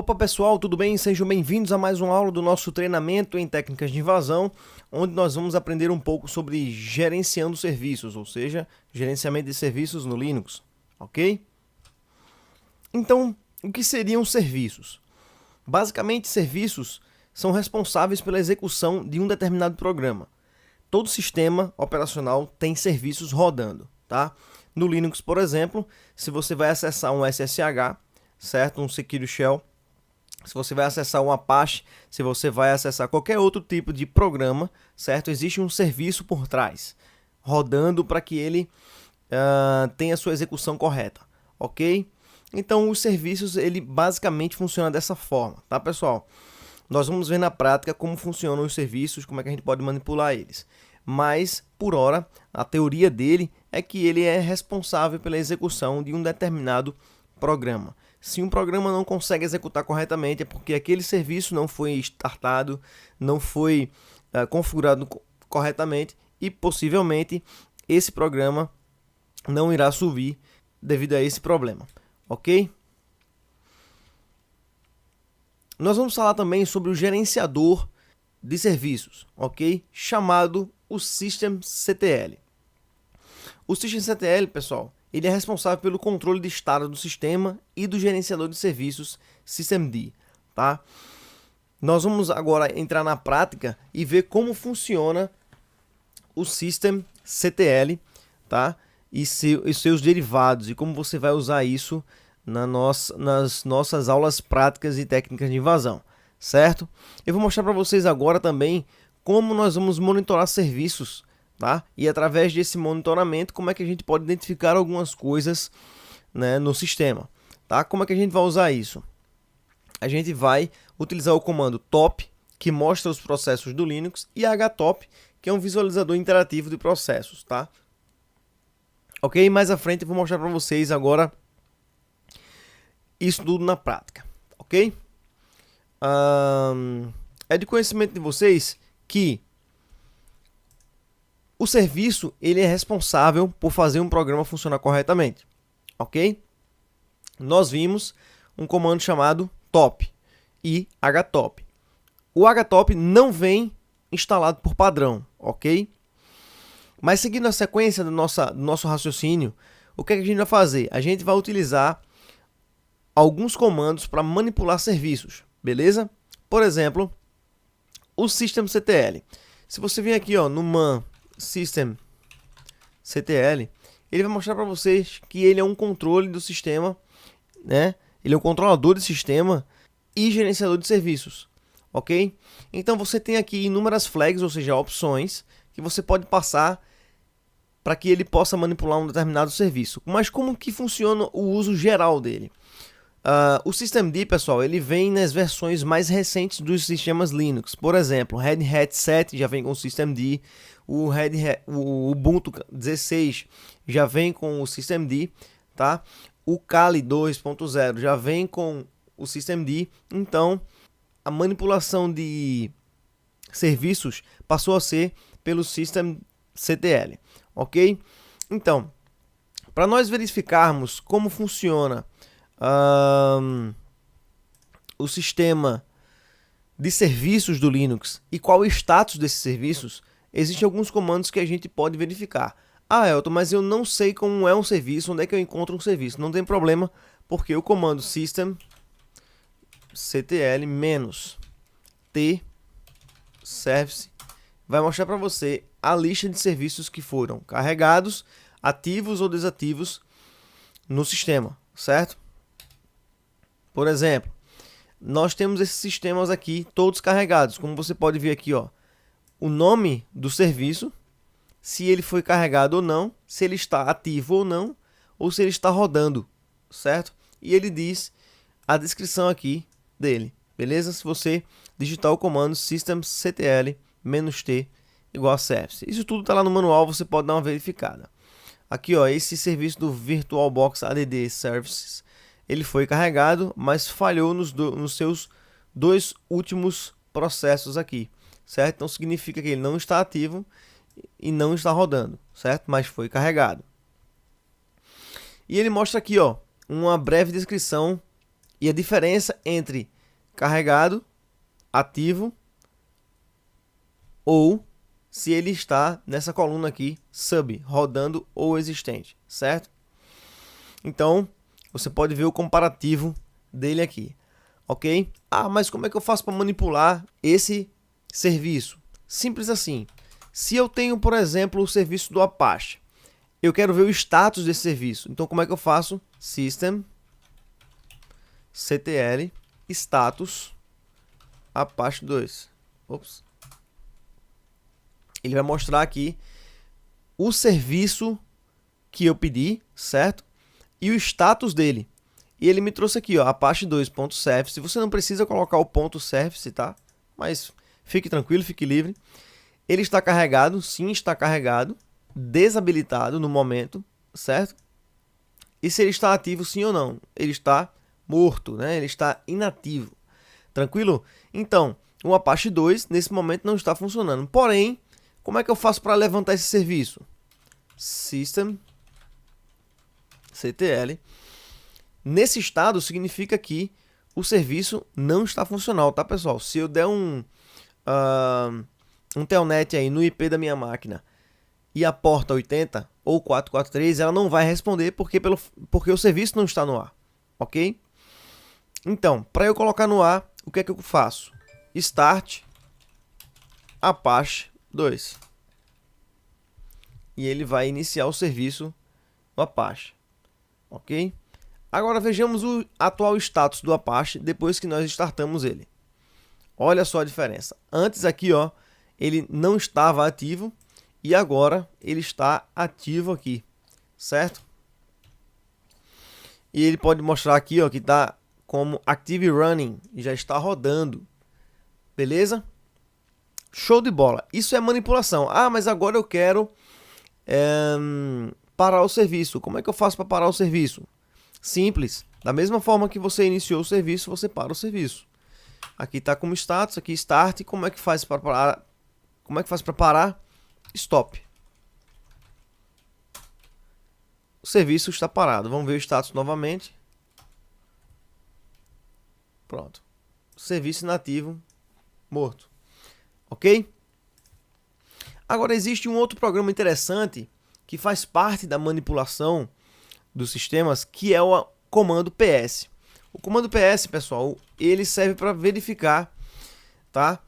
Opa pessoal, tudo bem? Sejam bem-vindos a mais uma aula do nosso treinamento em técnicas de invasão, onde nós vamos aprender um pouco sobre gerenciando serviços, ou seja, gerenciamento de serviços no Linux, ok? Então, o que seriam serviços? Basicamente, serviços são responsáveis pela execução de um determinado programa. Todo sistema operacional tem serviços rodando, tá? No Linux, por exemplo, se você vai acessar um SSH, certo? Um Secure Shell, se você vai acessar um Apache, se você vai acessar qualquer outro tipo de programa, certo? Existe um serviço por trás, rodando para que ele tenha a sua execução correta, ok? Então, os serviços, ele basicamente funciona dessa forma, tá, pessoal? Nós vamos ver na prática como funcionam os serviços, como é que a gente pode manipular eles. Mas, por hora, a teoria dele é que ele é responsável pela execução de um determinado programa. Se um programa não consegue executar corretamente, é porque aquele serviço não foi startado, não foi configurado corretamente e possivelmente esse programa não irá subir devido a esse problema, ok? Nós vamos falar também sobre o gerenciador de serviços, ok? Chamado o systemctl. O systemctl, pessoal, ele é responsável pelo controle de estado do sistema e do gerenciador de serviços systemd, tá? Nós vamos agora entrar na prática e ver como funciona o systemctl, tá? E seus derivados e como você vai usar isso nas nossas aulas práticas e técnicas de invasão, certo? Eu vou mostrar para vocês agora também como nós vamos monitorar serviços, tá? E através desse monitoramento, como é que a gente pode identificar algumas coisas, né, no sistema, tá? Como é que a gente vai usar isso? A gente vai utilizar o comando top, que mostra os processos do Linux, e htop, que é um visualizador interativo de processos, tá? Ok? Mais à frente eu vou mostrar para vocês agora isso tudo na prática, ok? É de conhecimento de vocês que o serviço ele é responsável por fazer um programa funcionar corretamente, ok? Nós vimos um comando chamado top e htop. O htop não vem instalado por padrão, ok? Mas seguindo a sequência do nosso raciocínio, o que é que a gente vai fazer? A gente vai utilizar alguns comandos para manipular serviços, beleza? Por exemplo, o systemctl. Se você vir aqui, ó, no man systemctl, ele vai mostrar para vocês que ele é um controle do sistema, né? Ele é um controlador de sistema e gerenciador de serviços, ok? Então você tem aqui inúmeras flags, ou seja, opções que você pode passar para que ele possa manipular um determinado serviço. Mas como que funciona o uso geral dele? O systemd, pessoal, ele vem nas versões mais recentes dos sistemas Linux. Por exemplo, o Red Hat 7 já vem com o systemd, o Ubuntu 16 já vem com o systemd, tá? O Kali 2.0 já vem com o systemd. Então, a manipulação de serviços passou a ser pelo systemctl, ok? Então, para nós verificarmos como funciona o sistema de serviços do Linux e qual o status desses serviços, existem alguns comandos que a gente pode verificar. Ah, Elton, mas eu não sei como é um serviço, onde é que eu encontro um serviço. Não tem problema, porque o comando systemctl -t service vai mostrar para você a lista de serviços que foram carregados, ativos ou desativos no sistema, certo? Por exemplo, nós temos esses sistemas aqui todos carregados, como você pode ver aqui, ó, o nome do serviço, se ele foi carregado ou não, se ele está ativo ou se ele está rodando, certo? E ele diz a descrição aqui dele, beleza? Se você digitar o comando systemctl -t igual a service. Isso tudo está lá no manual, você pode dar uma verificada. Aqui, ó, esse serviço do VirtualBox ADD Services, ele foi carregado, mas falhou nos seus dois últimos processos aqui, certo? Então significa que ele não está ativo e não está rodando, certo? Mas foi carregado. E ele mostra aqui, ó, uma breve descrição e a diferença entre carregado, ativo, ou se ele está nessa coluna aqui, sub, rodando ou existente, certo? Então, você pode ver o comparativo dele aqui, ok? Ah, mas como é que eu faço para manipular esse serviço? Simples assim. Se eu tenho, por exemplo, o serviço do Apache, eu quero ver o status desse serviço. Então, como é que eu faço? System, ctl, status, Apache 2. Ops. Ele vai mostrar aqui o serviço que eu pedi, certo? E o status dele. E ele me trouxe aqui, ó, Apache 2.service. Você não precisa colocar o ponto .service, tá? Mas fique tranquilo, fique livre. Ele está carregado, sim, está carregado. Desabilitado no momento, certo? E se ele está ativo, sim ou não? Ele está morto, né? Ele está inativo. Tranquilo? Então, o Apache 2, nesse momento, não está funcionando. Porém, como é que eu faço para levantar esse serviço? System, ctl. Nesse estado, significa que o serviço não está funcional, tá, pessoal? Se eu der um telnet aí no IP da minha máquina e a porta 80 ou 443, ela não vai responder porque o serviço não está no ar, ok? Então, para eu colocar no ar, o que é que eu faço? Start Apache 2. E ele vai iniciar o serviço do Apache, ok? Agora vejamos o atual status do Apache depois que nós startamos ele. Olha só a diferença. Antes aqui, ó, ele não estava ativo e agora ele está ativo aqui, certo? E ele pode mostrar aqui, ó, que está como Active Running, já está rodando. Beleza? Show de bola. Isso é manipulação. Ah, mas agora eu quero parar o serviço. Como é que eu faço para parar o serviço? Simples. Da mesma forma que você iniciou o serviço, você para o serviço. Aqui está como status, aqui start. Como é que faz para parar? Como é que faz para parar? Stop. O serviço está parado. Vamos ver o status novamente. Pronto. Serviço inativo, morto. Ok? Agora existe um outro programa interessante que faz parte da manipulação dos sistemas, que é o comando PS. O comando PS, pessoal, ele serve para verificar, tá,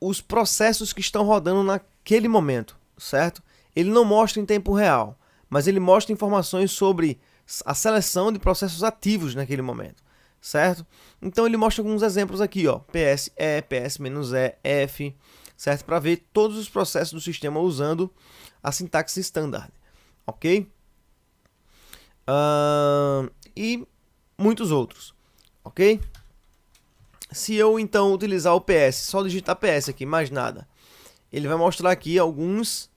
os processos que estão rodando naquele momento, certo? Ele não mostra em tempo real, mas ele mostra informações sobre a seleção de processos ativos naquele momento, certo? Então ele mostra alguns exemplos aqui, ó, PSE, PS-E, F, certo? Para ver todos os processos do sistema usando a sintaxe standard, ok? E muitos outros, ok? Se eu então utilizar o PS, só digitar PS aqui, mais nada, ele vai mostrar aqui alguns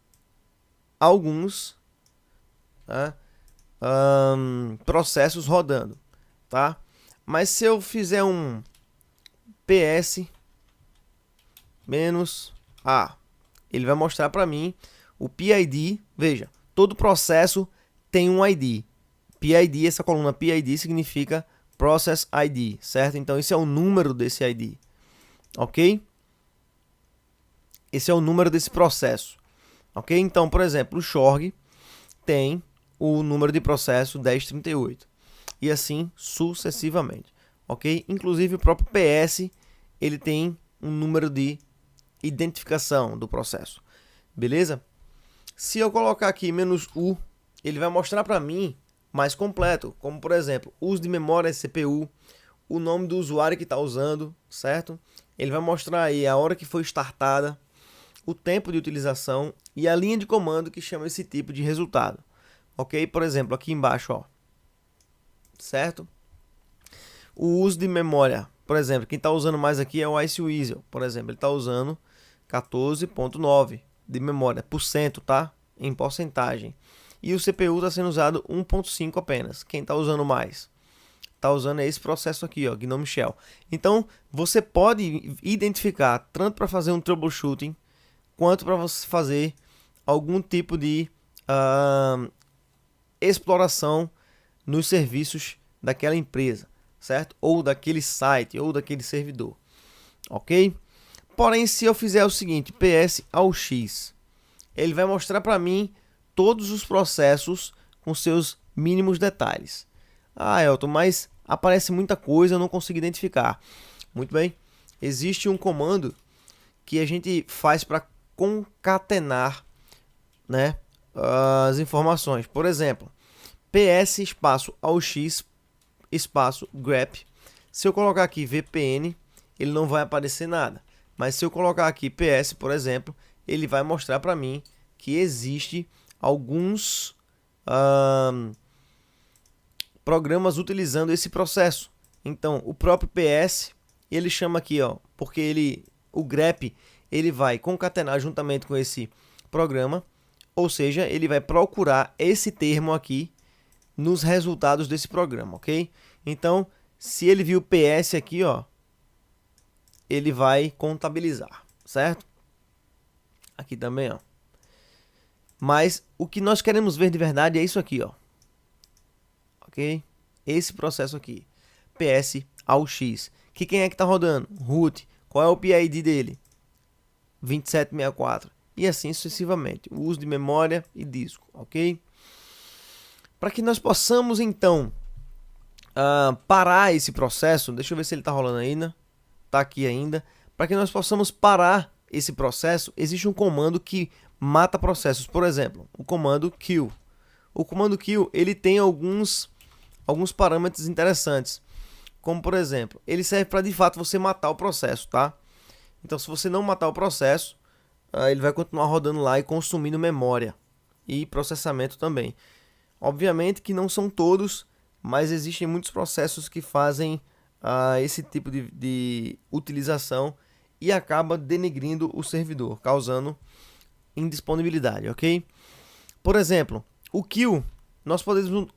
tá? Processos rodando, tá? Mas se eu fizer um PS -A, ele vai mostrar para mim o PID. Veja, todo processo tem um ID. PID, essa coluna PID significa Process ID, certo? Então esse é o número desse ID, ok? Esse é o número desse processo, ok? Então, por exemplo, o Shorg tem o número de processo 1038 e assim sucessivamente, ok? Inclusive o próprio PS, ele tem um número de identificação do processo, beleza? Se eu colocar aqui "-u", ele vai mostrar para mim mais completo, como por exemplo, uso de memória CPU, o nome do usuário que está usando, certo? Ele vai mostrar aí a hora que foi startada, o tempo de utilização e a linha de comando que chama esse tipo de resultado, ok? Por exemplo, aqui embaixo, ó, certo? O uso de memória, por exemplo, quem está usando mais aqui é o Ice Weasel, por exemplo, ele está usando 14,9 de memória, por cento, tá? Em porcentagem. E o CPU está sendo usado 1.5 apenas. Quem está usando mais? Está usando esse processo aqui, ó, Gnome Shell. Então, você pode identificar tanto para fazer um troubleshooting, quanto para você fazer algum tipo de exploração nos serviços daquela empresa, certo? Ou daquele site, ou daquele servidor, ok? Porém, se eu fizer o seguinte, ps ao x, ele vai mostrar para mim todos os processos com seus mínimos detalhes. Ah, Elton, mas aparece muita coisa, eu não consigo identificar. Muito bem, existe um comando que a gente faz para concatenar, né, as informações. Por exemplo, ps espaço ao x espaço grep. Se eu colocar aqui VPN, ele não vai aparecer nada. Mas se eu colocar aqui ps, por exemplo, ele vai mostrar para mim que existe alguns programas utilizando esse processo. Então, o próprio ps, ele chama aqui, ó, porque o grep, ele vai concatenar juntamente com esse programa, ou seja, ele vai procurar esse termo aqui nos resultados desse programa, ok? Então, se ele viu ps aqui, ó, ele vai contabilizar, certo? Aqui também, ó. Mas o que nós queremos ver de verdade é isso aqui, ó. Ok? Esse processo aqui. ps ao x. Que quem é que está rodando? Root. Qual é o PID dele? 2764. E assim sucessivamente. O uso de memória e disco, ok? Para que nós possamos, então, parar esse processo. Deixa eu ver se ele está rolando ainda. Está aqui ainda. Para que nós possamos parar esse processo, existe um comando que mata processos. Por exemplo, o comando kill. O comando kill, ele tem alguns parâmetros interessantes. Como, por exemplo, ele serve para, de fato, você matar o processo, tá? Então, se você não matar o processo, ele vai continuar rodando lá e consumindo memória e processamento também. Obviamente que não são todos, mas existem muitos processos que fazem esse tipo de utilização e acaba denegrindo o servidor, causando indisponibilidade, ok? Por exemplo, o kill nós podemos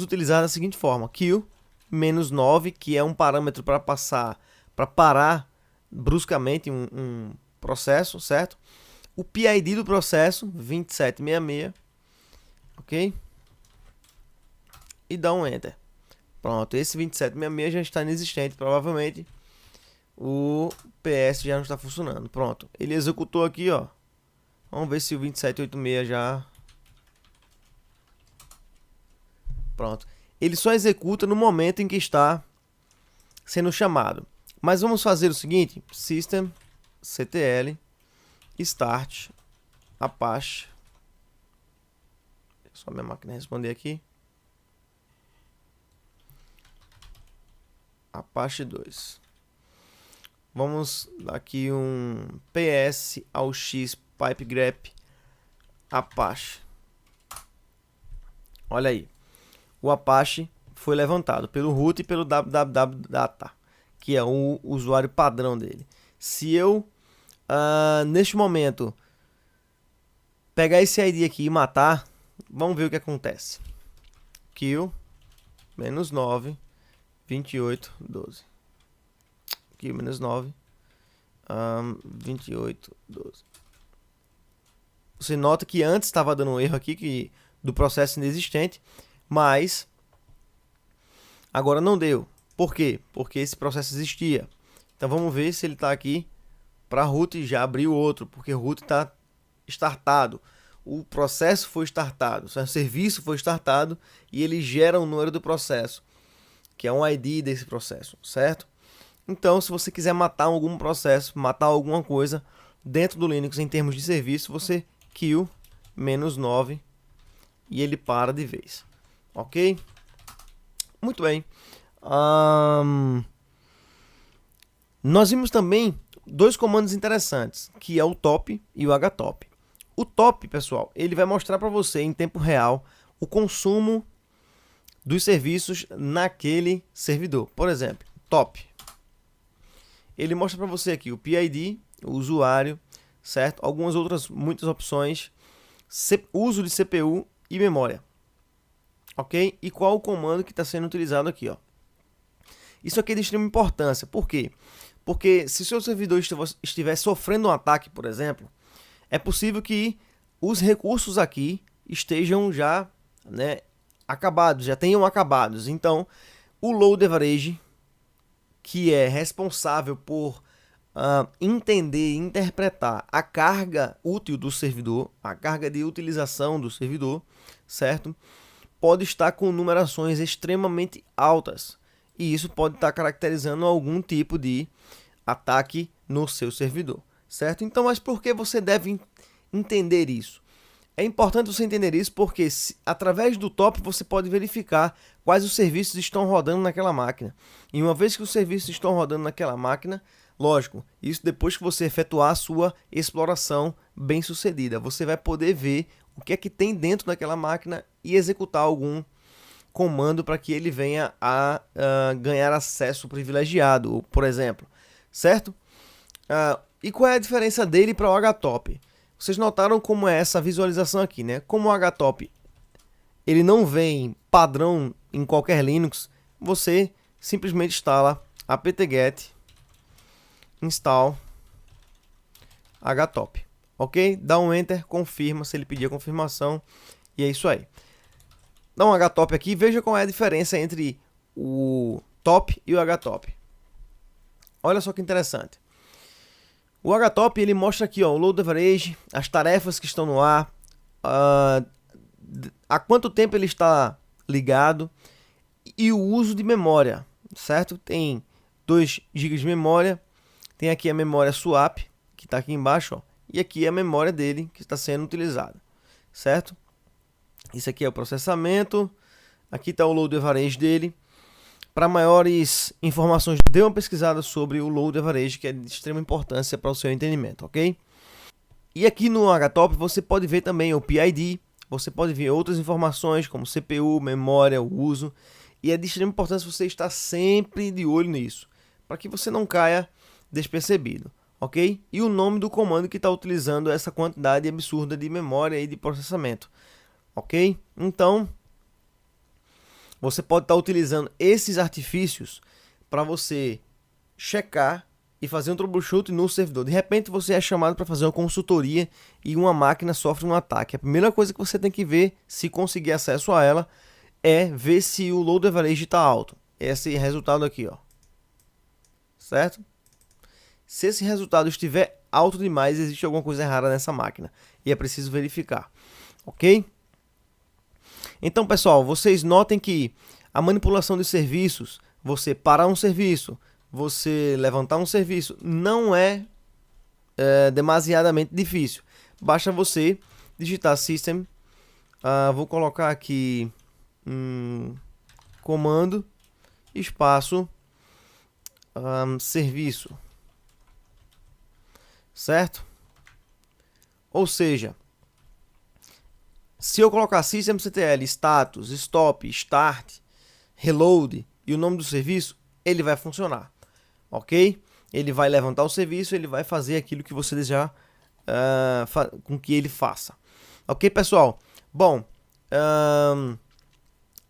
utilizar da seguinte forma: kill -9, que é um parâmetro para parar bruscamente um processo, certo? O PID do processo 2766, ok? E dá um enter. Pronto, esse 2766 já está inexistente, provavelmente o PS já não está funcionando. Pronto, ele executou aqui, ó. Vamos ver se o 2786 já... Pronto, ele só executa no momento em que está sendo chamado. Mas vamos fazer o seguinte: systemctl start apache. Só minha máquina responder aqui. Apache 2. Vamos dar aqui um ps ao x pipe grep apache. Olha aí, o Apache foi levantado pelo root e pelo www.data, que é o usuário padrão dele. Se eu neste momento pegar esse ID aqui e matar, vamos ver o que acontece. Kill -9 28 12. Kill -9 28 12. Você nota que antes estava dando um erro aqui do processo inexistente, mas agora não deu. Por quê? Porque esse processo existia. Então vamos ver se ele está aqui para root e já abriu outro, porque o root está startado. O processo foi startado, o serviço foi startado e ele gera o número do processo, que é um ID desse processo, certo? Então, se você quiser matar algum processo, matar alguma coisa dentro do Linux em termos de serviço, você kill -9 e ele para de vez, ok? Muito bem. Nós vimos também dois comandos interessantes, que é o top e o htop. O top, pessoal, ele vai mostrar para você em tempo real o consumo dos serviços naquele servidor. Por exemplo, top. Ele mostra para você aqui o PID, o usuário, certo? Algumas outras, muitas opções, uso de CPU e memória. Ok? E qual o comando que está sendo utilizado aqui, ó. Isso aqui é de extrema importância. Por quê? Porque se o seu servidor estiver sofrendo um ataque, por exemplo, é possível que os recursos aqui estejam já, né, acabados, já tenham acabados. Então, o load average, que é responsável por entender e interpretar a carga útil do servidor, a carga de utilização do servidor, certo? Pode estar com numerações extremamente altas, e isso pode estar caracterizando algum tipo de ataque no seu servidor, certo? Então, mas por que você deve entender isso? É importante você entender isso porque através do top você pode verificar quais os serviços estão rodando naquela máquina. E uma vez que os serviços estão rodando naquela máquina, lógico, isso depois que você efetuar a sua exploração bem sucedida, você vai poder ver o que é que tem dentro daquela máquina e executar algum comando para que ele venha a ganhar acesso privilegiado, por exemplo, certo? E qual é a diferença dele para o HTOP? Vocês notaram como é essa visualização aqui, né? Como o HTOP ele não vem padrão em qualquer Linux, você simplesmente instala apt-get install HTOP, ok? Dá um enter, confirma se ele pedir a confirmação e é isso aí. Dá um HTOP aqui, veja qual é a diferença entre o top e o HTOP. Olha só que interessante. O HTOP ele mostra aqui, ó, o load average, as tarefas que estão no ar, há quanto tempo ele está ligado e o uso de memória, certo? Tem 2 GB de memória, tem aqui a memória swap, que está aqui embaixo, ó, e aqui a memória dele que está sendo utilizada, certo? Isso aqui é o processamento, aqui está o load average dele. Para maiores informações, dê uma pesquisada sobre o load average, que é de extrema importância para o seu entendimento, ok? E aqui no HTOP você pode ver também o PID, você pode ver outras informações como CPU, memória, o uso, e é de extrema importância você estar sempre de olho nisso, para que você não caia despercebido, ok? E o nome do comando que está utilizando essa quantidade absurda de memória e de processamento, ok? Então, você pode estar utilizando esses artifícios para você checar e fazer um troubleshoot no servidor. De repente você é chamado para fazer uma consultoria e uma máquina sofre um ataque. A primeira coisa que você tem que ver, se conseguir acesso a ela, é ver se o load average está alto. Esse resultado aqui, ó. Certo? Se esse resultado estiver alto demais, existe alguma coisa errada nessa máquina. E é preciso verificar. Ok? Então, pessoal, vocês notem que a manipulação de serviços, você parar um serviço, você levantar um serviço, não é demasiadamente difícil. Basta você digitar system, vou colocar aqui comando, espaço, serviço, certo? Ou seja, se eu colocar systemctl, status, stop, start, reload e o nome do serviço, ele vai funcionar, ok? Ele vai levantar o serviço, ele vai fazer aquilo que você desejar com que ele faça. Ok, pessoal? Bom,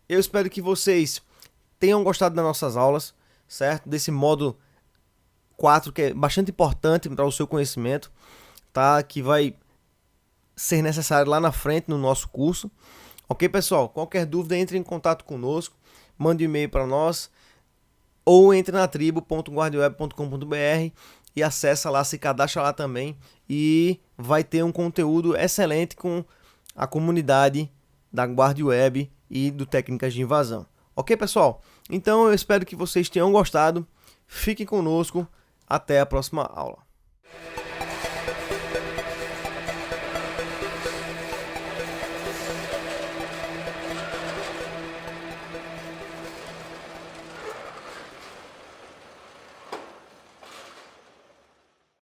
eu espero que vocês tenham gostado das nossas aulas, certo? Desse modo 4, que é bastante importante para o seu conhecimento, tá? Que vai ser necessário lá na frente no nosso curso. Ok, pessoal? Qualquer dúvida, entre em contato conosco, mande um e-mail para nós ou entre na tribo.guardiweb.com.br e acessa lá, se cadastra lá também e vai ter um conteúdo excelente com a comunidade da GuardiWeb e do Técnicas de Invasão. Ok, pessoal? Então eu espero que vocês tenham gostado. Fiquem conosco. Até a próxima aula.